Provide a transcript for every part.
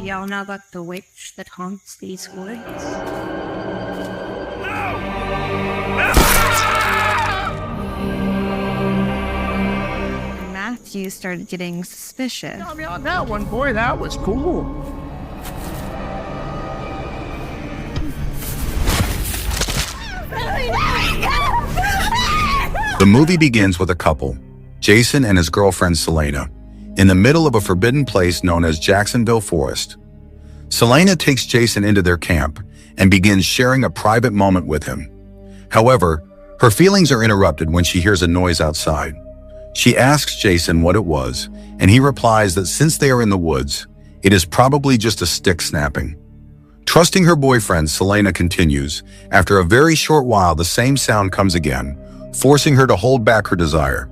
y'all know about the witch that haunts these woods? Matthew started getting suspicious. Tell me on that one, boy. That was cool. The movie begins with a couple, Jason and his girlfriend Selena, in the middle of a forbidden place known as Jacksonville Forest. Selena takes Jason into their camp and begins sharing a private moment with him. However, her feelings are interrupted when she hears a noise outside. She asks Jason what it was, and he replies that since they are in the woods, it is probably just a stick snapping. Trusting her boyfriend, Selena continues. After a very short while, the same sound comes again, forcing her to hold back her desire.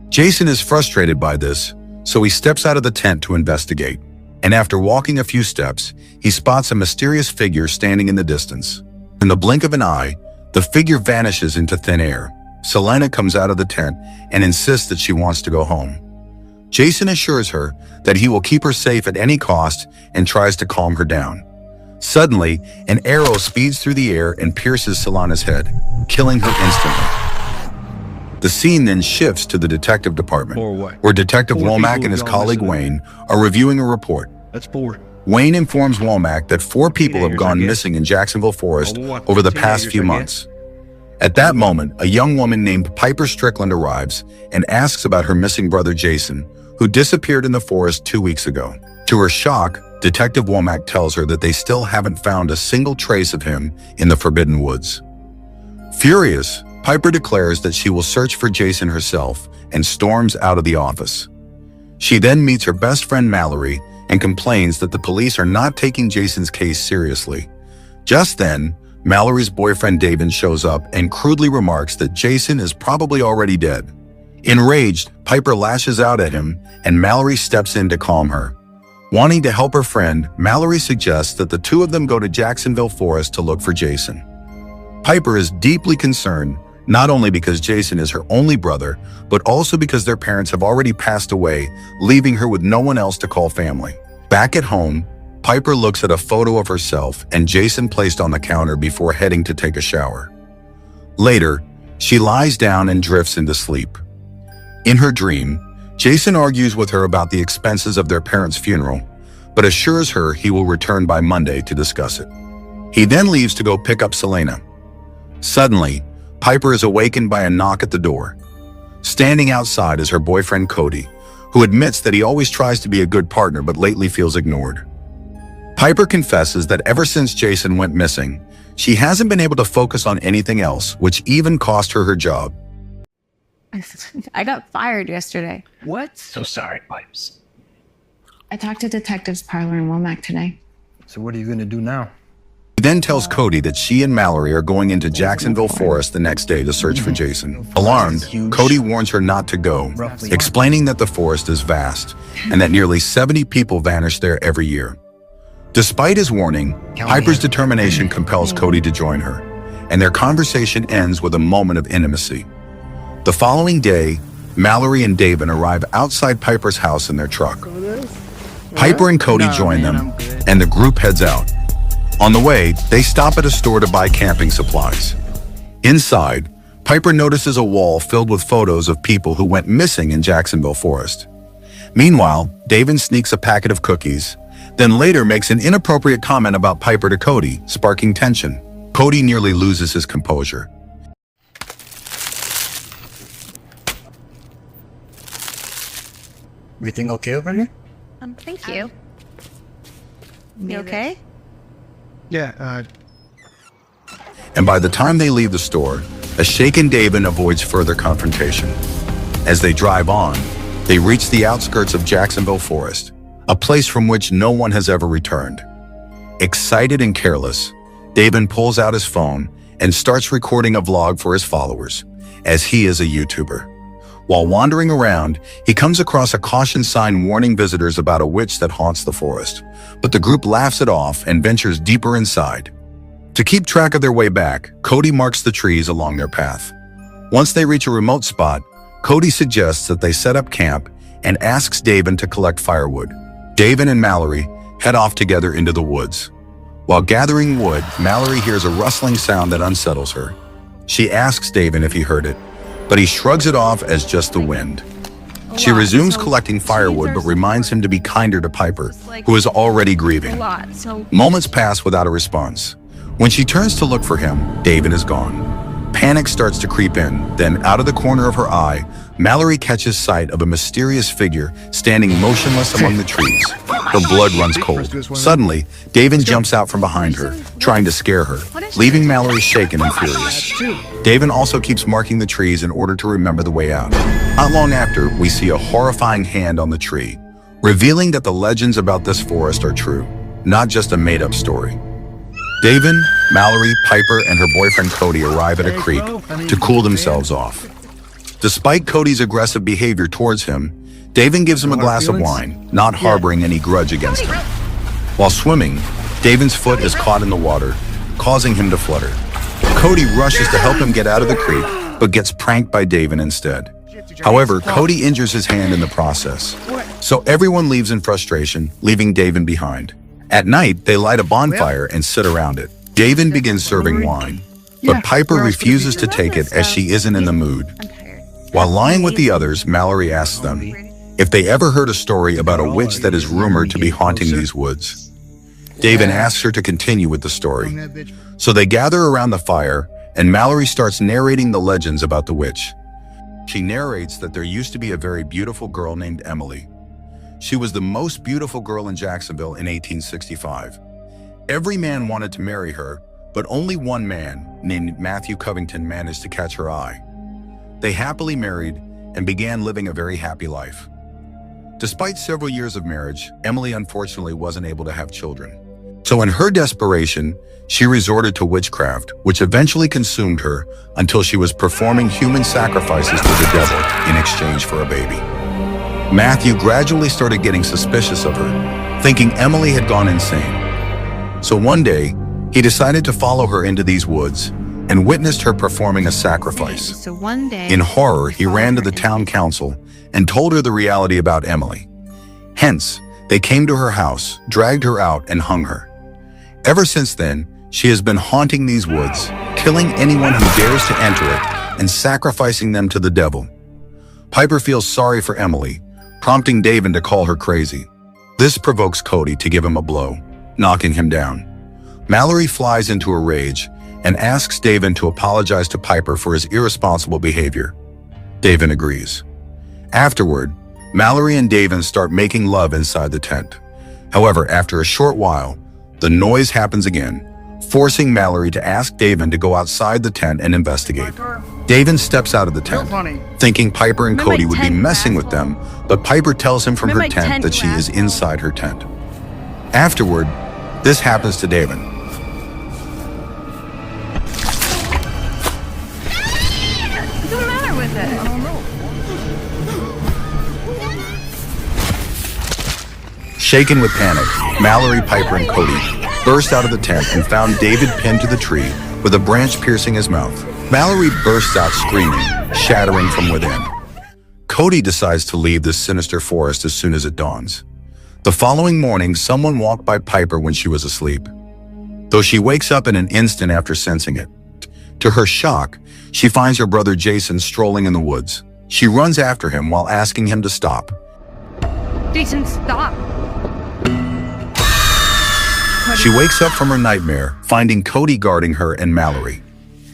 Jason is frustrated by this, so he steps out of the tent to investigate. And after walking a few steps, he spots a mysterious figure standing in the distance. In the blink of an eye, the figure vanishes into thin air. Selena comes out of the tent and insists that she wants to go home. Jason assures her that he will keep her safe at any cost and tries to calm her down. Suddenly, an arrow speeds through the air and pierces Selena's head, killing her instantly. The scene then shifts to the detective department, where Detective Womack and his colleague Wayne are reviewing a report. That's 4. Wayne informs Womack that 4 people have gone missing in Jacksonville Forest over the past few months. At that moment, a young woman named Piper Strickland arrives and asks about her missing brother Jason, who disappeared in the forest 2 weeks ago. To her shock, Detective Womack tells her that they still haven't found a single trace of him in the Forbidden Woods. Furious, Piper declares that she will search for Jason herself and storms out of the office. She then meets her best friend Mallory and complains that the police are not taking Jason's case seriously. Just then, Mallory's boyfriend David shows up and crudely remarks that Jason is probably already dead. Enraged, Piper lashes out at him and Mallory steps in to calm her. Wanting to help her friend, Mallory suggests that the two of them go to Jacksonville Forest to look for Jason. Piper is deeply concerned, not only because Jason is her only brother, but also because their parents have already passed away, leaving her with no one else to call family. Back at home, Piper looks at a photo of herself and Jason placed on the counter before heading to take a shower. Later, she lies down and drifts into sleep. In her dream, Jason argues with her about the expenses of their parents' funeral, but assures her he will return by Monday to discuss it. He then leaves to go pick up Selena. Suddenly, Piper is awakened by a knock at the door. Standing outside is her boyfriend Cody, who admits that he always tries to be a good partner but lately feels ignored. Piper confesses that ever since Jason went missing, she hasn't been able to focus on anything else, which even cost her her job. I got fired yesterday. What? So sorry, Pipes. I talked to Detectives Parlor in Womack today. So what are you going to do now? He then tells Cody that she and Mallory are going into Jacksonville Forest the next day to search for Jason. Alarmed, Cody warns her not to go, explaining that the forest is vast and that nearly 70 people vanish there every year. Despite his warning, Piper's determination compels Cody to join her, and their conversation ends with a moment of intimacy. The following day, Mallory and David arrive outside Piper's house in their truck. Piper and Cody join them, and the group heads out. On the way, they stop at a store to buy camping supplies. Inside, Piper notices a wall filled with photos of people who went missing in Jacksonville Forest. Meanwhile, David sneaks a packet of cookies, then later makes an inappropriate comment about Piper to Cody, sparking tension. Cody nearly loses his composure. Everything okay over here? Thank you. You okay? Yeah, And by the time they leave the store, a shaken David avoids further confrontation. As they drive on, they reach the outskirts of Jacksonville Forest, a place from which no one has ever returned. Excited and careless, David pulls out his phone and starts recording a vlog for his followers, as he is a YouTuber. While wandering around, he comes across a caution sign warning visitors about a witch that haunts the forest, but the group laughs it off and ventures deeper inside. To keep track of their way back, Cody marks the trees along their path. Once they reach a remote spot, Cody suggests that they set up camp and asks David to collect firewood. David and Mallory head off together into the woods. While gathering wood, Mallory hears a rustling sound that unsettles her. She asks David if he heard it, but he shrugs it off as just the wind. She resumes collecting firewood but reminds him to be kinder to Piper, who is already grieving. Moments pass without a response. When she turns to look for him, David is gone. Panic starts to creep in, then out of the corner of her eye, Mallory catches sight of a mysterious figure standing motionless among the trees. Her blood runs cold. Suddenly, David jumps out from behind her, trying to scare her, leaving Mallory shaken and furious. David also keeps marking the trees in order to remember the way out. Not long after, we see a horrifying hand on the tree, revealing that the legends about this forest are true, not just a made-up story. David, Mallory, Piper, and her boyfriend Cody arrive at a creek to cool themselves off. Despite Cody's aggressive behavior towards him, David gives him a glass of wine, not harboring any grudge against him. While swimming, David's foot is caught in the water, causing him to flutter. Cody rushes to help him get out of the creek, but gets pranked by David instead. However, Cody injures his hand in the process, so everyone leaves in frustration, leaving David behind. At night, they light a bonfire and sit around it. David begins serving wine, but Piper refuses to take it as she isn't in the mood. While lying with the others, Mallory asks them if they ever heard a story about a witch that is rumored to be haunting these woods. David asks her to continue with the story. So they gather around the fire, and Mallory starts narrating the legends about the witch. She narrates that there used to be a very beautiful girl named Emily. She was the most beautiful girl in Jacksonville in 1865. Every man wanted to marry her, but only one man, named Matthew Covington, managed to catch her eye. They happily married and began living a very happy life. Despite several years of marriage, Emily unfortunately wasn't able to have children. So in her desperation, she resorted to witchcraft, which eventually consumed her until she was performing human sacrifices to the devil in exchange for a baby. Matthew gradually started getting suspicious of her, thinking Emily had gone insane. So one day, he decided to follow her into these woods and witnessed her performing a sacrifice. In horror, he ran to the town council and told her the reality about Emily. Hence, they came to her house, dragged her out, and hung her. Ever since then, she has been haunting these woods, killing anyone who dares to enter it and sacrificing them to the devil. Piper feels sorry for Emily, prompting David to call her crazy. This provokes Cody to give him a blow, knocking him down. Mallory flies into a rage and asks David to apologize to Piper for his irresponsible behavior. David agrees. Afterward, Mallory and David start making love inside the tent. However, after a short while, the noise happens again, forcing Mallory to ask David to go outside the tent and investigate. David steps out of the tent, thinking Piper and Cody would be messing with them, but Piper tells him from her tent that she is inside her tent. Afterward, this happens to David. What's the matter with it? I don't know. Shaken with panic, Mallory, Piper, and Cody burst out of the tent and found David pinned to the tree with a branch piercing his mouth. Mallory bursts out screaming, shattering from within. Cody decides to leave this sinister forest as soon as it dawns. The following morning, someone walked by Piper when she was asleep, though she wakes up in an instant after sensing it. To her shock, she finds her brother Jason strolling in the woods. She runs after him while asking him to stop. Jason, stop. She wakes up from her nightmare, finding Cody guarding her and Mallory.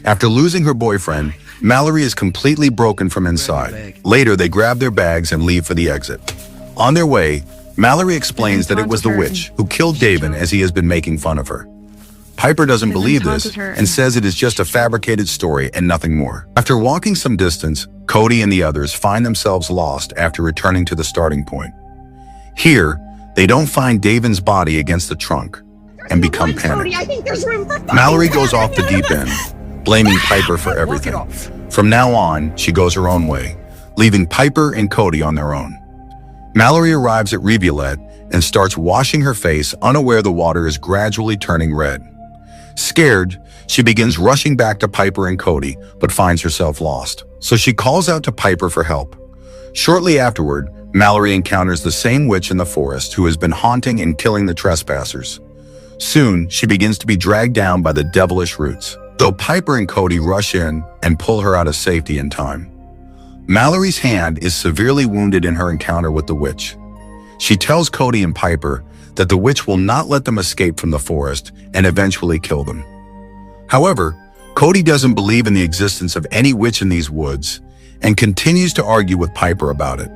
After losing her boyfriend, Mallory is completely broken from inside. Later, they grab their bags and leave for the exit. On their way, Mallory explains that it was the witch who killed David as he has been making fun of her. Piper doesn't believe this and says it is just a fabricated story and nothing more. After walking some distance, Cody and the others find themselves lost after returning to the starting point. Here, they don't find David's body against the trunk and become panicked. Mallory goes off the deep end, blaming Piper for everything. From now on, she goes her own way, leaving Piper and Cody on their own. Mallory arrives at Rivulet and starts washing her face, unaware the water is gradually turning red. Scared, she begins rushing back to Piper and Cody, but finds herself lost. So she calls out to Piper for help. Shortly afterward, Mallory encounters the same witch in the forest who has been haunting and killing the trespassers. Soon, she begins to be dragged down by the devilish roots, though Piper and Cody rush in and pull her out of safety in time. Mallory's hand is severely wounded in her encounter with the witch. She tells Cody and Piper that the witch will not let them escape from the forest and eventually kill them. However, Cody doesn't believe in the existence of any witch in these woods and continues to argue with Piper about it.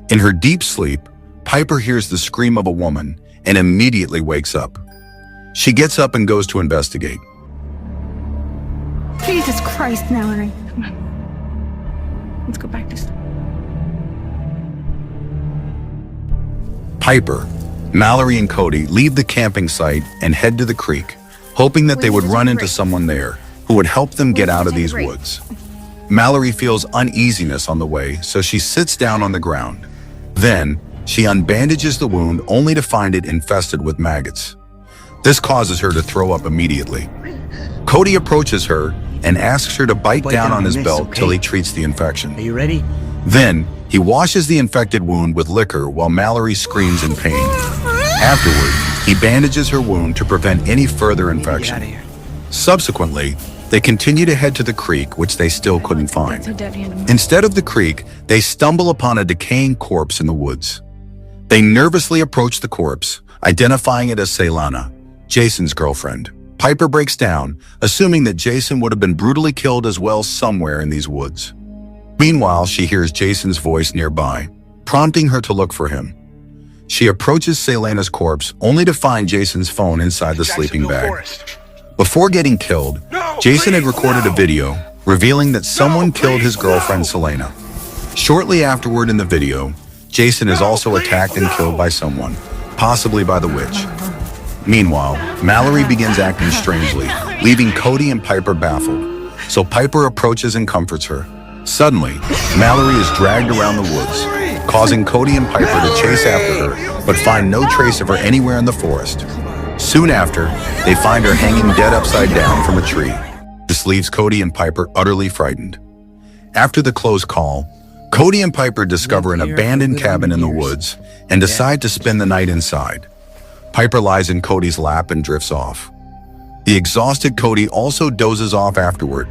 In her deep sleep, Piper hears the scream of a woman and immediately wakes up. She gets up and goes to investigate. Jesus Christ, Mallory. Come on. Let's go back to sleep. Piper, Mallory, and Cody leave the camping site and head to the creek, hoping that they would run into someone there who would help them get out of these woods. Mallory feels uneasiness on the way, so she sits down on the ground. Then, she unbandages the wound only to find it infested with maggots. This causes her to throw up immediately. Cody approaches her and asks her to bite down on his belt till he treats the infection. Are you ready? Then, he washes the infected wound with liquor while Mallory screams in pain. Afterward, he bandages her wound to prevent any further infection. Subsequently, they continue to head to the creek, which they still couldn't find. Instead of the creek, they stumble upon a decaying corpse in the woods. They nervously approach the corpse, identifying it as Selena, Jason's girlfriend. Piper breaks down, assuming that Jason would have been brutally killed as well somewhere in these woods. Meanwhile, she hears Jason's voice nearby, prompting her to look for him. She approaches Selena's corpse, only to find Jason's phone inside the sleeping bag. Before getting killed, Jason had recorded a video revealing that someone killed his girlfriend Selena. Shortly afterward in the video, Jason is also attacked and killed by someone, possibly by the witch. Meanwhile, Mallory begins acting strangely, leaving Cody and Piper baffled, so Piper approaches and comforts her. Suddenly, Mallory is dragged around the woods, causing Cody and Piper to chase after her, but find no trace of her anywhere in the forest. Soon after, they find her hanging dead upside down from a tree. This leaves Cody and Piper utterly frightened. After the close call, Cody and Piper discover an abandoned cabin in the woods and decide to spend the night inside. Piper lies in Cody's lap and drifts off. The exhausted Cody also dozes off afterward.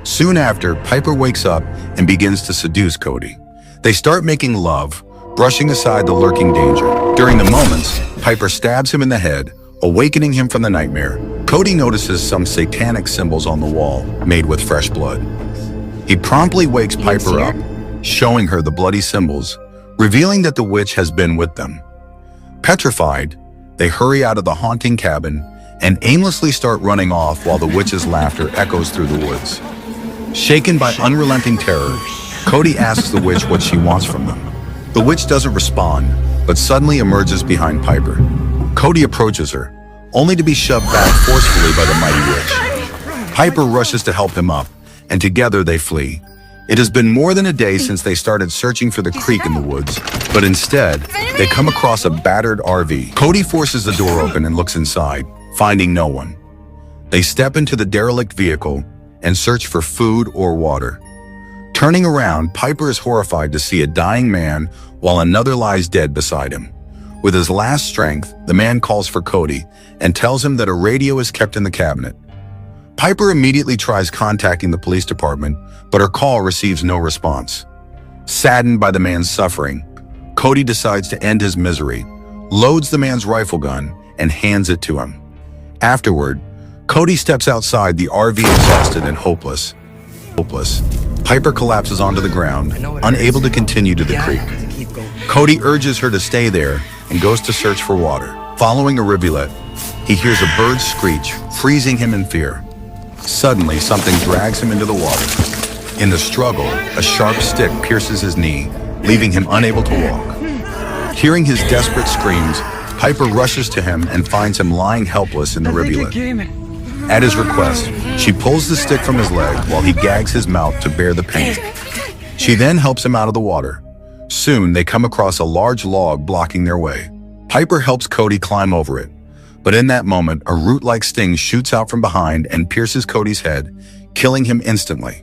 Soon after, Piper wakes up and begins to seduce Cody. They start making love, brushing aside the lurking danger. During the moments, Piper stabs him in the head, awakening him from the nightmare. Cody notices some satanic symbols on the wall, made with fresh blood. He promptly wakes Piper up, showing her the bloody symbols, revealing that the witch has been with them. Petrified, they hurry out of the haunting cabin and aimlessly start running off while the witch's laughter echoes through the woods. Shaken by unrelenting terror, Cody asks the witch what she wants from them. The witch doesn't respond, but suddenly emerges behind Piper. Cody approaches her, only to be shoved back forcefully by the mighty witch. Piper rushes to help him up, and together they flee. It has been more than a day since they started searching for the creek in the woods, but instead, they come across a battered RV. Cody forces the door open and looks inside, finding no one. They step into the derelict vehicle and search for food or water. Turning around, Piper is horrified to see a dying man while another lies dead beside him. With his last strength, the man calls for Cody and tells him that a radio is kept in the cabinet. Piper immediately tries contacting the police department, but her call receives no response. Saddened by the man's suffering, Cody decides to end his misery, loads the man's rifle gun, and hands it to him. Afterward, Cody steps outside the RV exhausted and hopeless. Piper collapses onto the ground, unable to continue to the creek. Cody urges her to stay there and goes to search for water. Following a rivulet, he hears a bird screech, freezing him in fear. Suddenly, something drags him into the water. In the struggle, a sharp stick pierces his knee, leaving him unable to walk. Hearing his desperate screams, Piper rushes to him and finds him lying helpless in the rivulet. At his request, she pulls the stick from his leg while he gags his mouth to bear the pain. She then helps him out of the water. Soon, they come across a large log blocking their way. Piper helps Cody climb over it, but in that moment, a root-like sting shoots out from behind and pierces Cody's head, killing him instantly.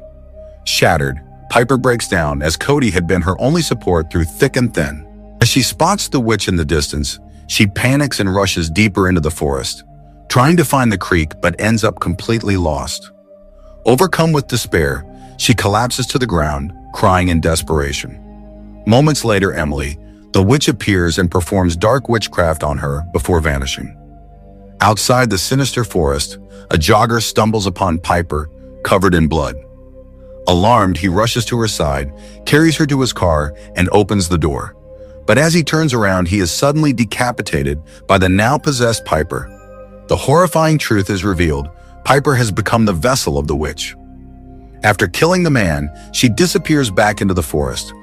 Shattered, Piper breaks down as Cody had been her only support through thick and thin. As she spots the witch in the distance, she panics and rushes deeper into the forest, trying to find the creek but ends up completely lost. Overcome with despair, she collapses to the ground, crying in desperation. Moments later, Emily, the witch, appears and performs dark witchcraft on her before vanishing. Outside the sinister forest, a jogger stumbles upon Piper, covered in blood. Alarmed, he rushes to her side, carries her to his car, and opens the door. But as he turns around, he is suddenly decapitated by the now possessed Piper. The horrifying truth is revealed. Piper has become the vessel of the witch. After killing the man, she disappears back into the forest,